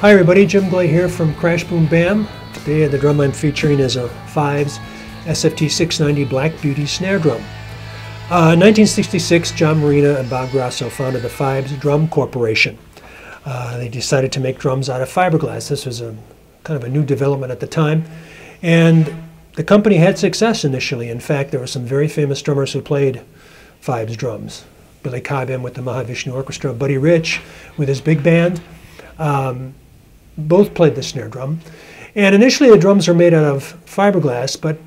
Hi everybody, Jim Glay here from Crash Boom Bam. Today the drum I'm featuring is a Fibes SFT 690 Black Beauty snare drum. 1966, John Marina and Bob Grasso founded the Fibes Drum Corporation. They decided to make drums out of fiberglass. This was a kind of a new development at the time, and the company had success initially. In fact, there were some very famous drummers who played Fibes drums. Billy Cobham with the Mahavishnu Orchestra, Buddy Rich with his big band. Both played the snare drum. And initially the drums were made out of fiberglass, but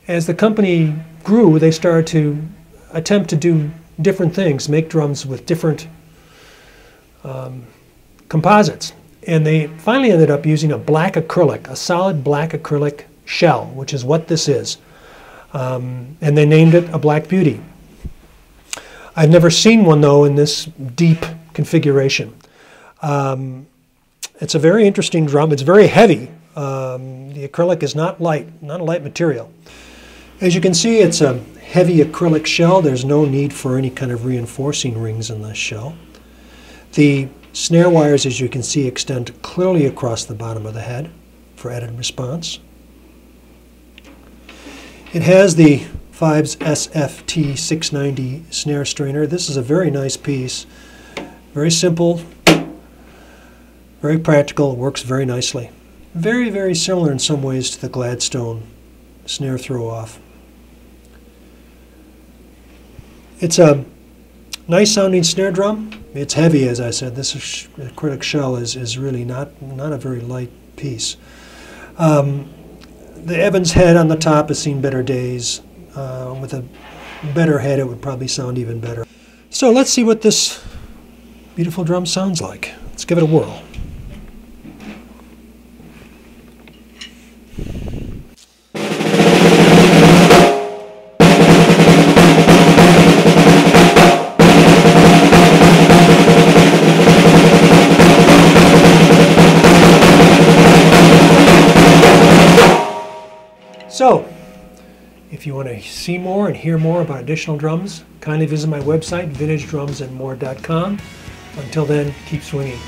as the company grew, they started to attempt to do different things, make drums with different composites. And they finally ended up using a black acrylic, a solid black acrylic shell, which is what this is. And they named it a Black Beauty. I've never seen one, though, in this deep configuration. It's a very interesting drum. It's very heavy. The acrylic is not light, not a light material. As you can see, it's a heavy acrylic shell. There's no need for any kind of reinforcing rings in this shell. The snare wires, as you can see, extend clearly across the bottom of the head for added response. It has the Fibes SFT 690 snare strainer. This is a very nice piece, very simple, very practical, works very nicely. Very, very similar in some ways to the Gladstone snare throw-off. It's a nice sounding snare drum. It's heavy, as I said. This acrylic shell is really not a very light piece. The Evans head on the top has seen better days. With a better head, it would probably sound even better. So let's see what this beautiful drum sounds like. Let's give it a whirl. So, if you want to see more and hear more about additional drums, kindly visit my website, vintagedrumsandmore.com. Until then, keep swinging.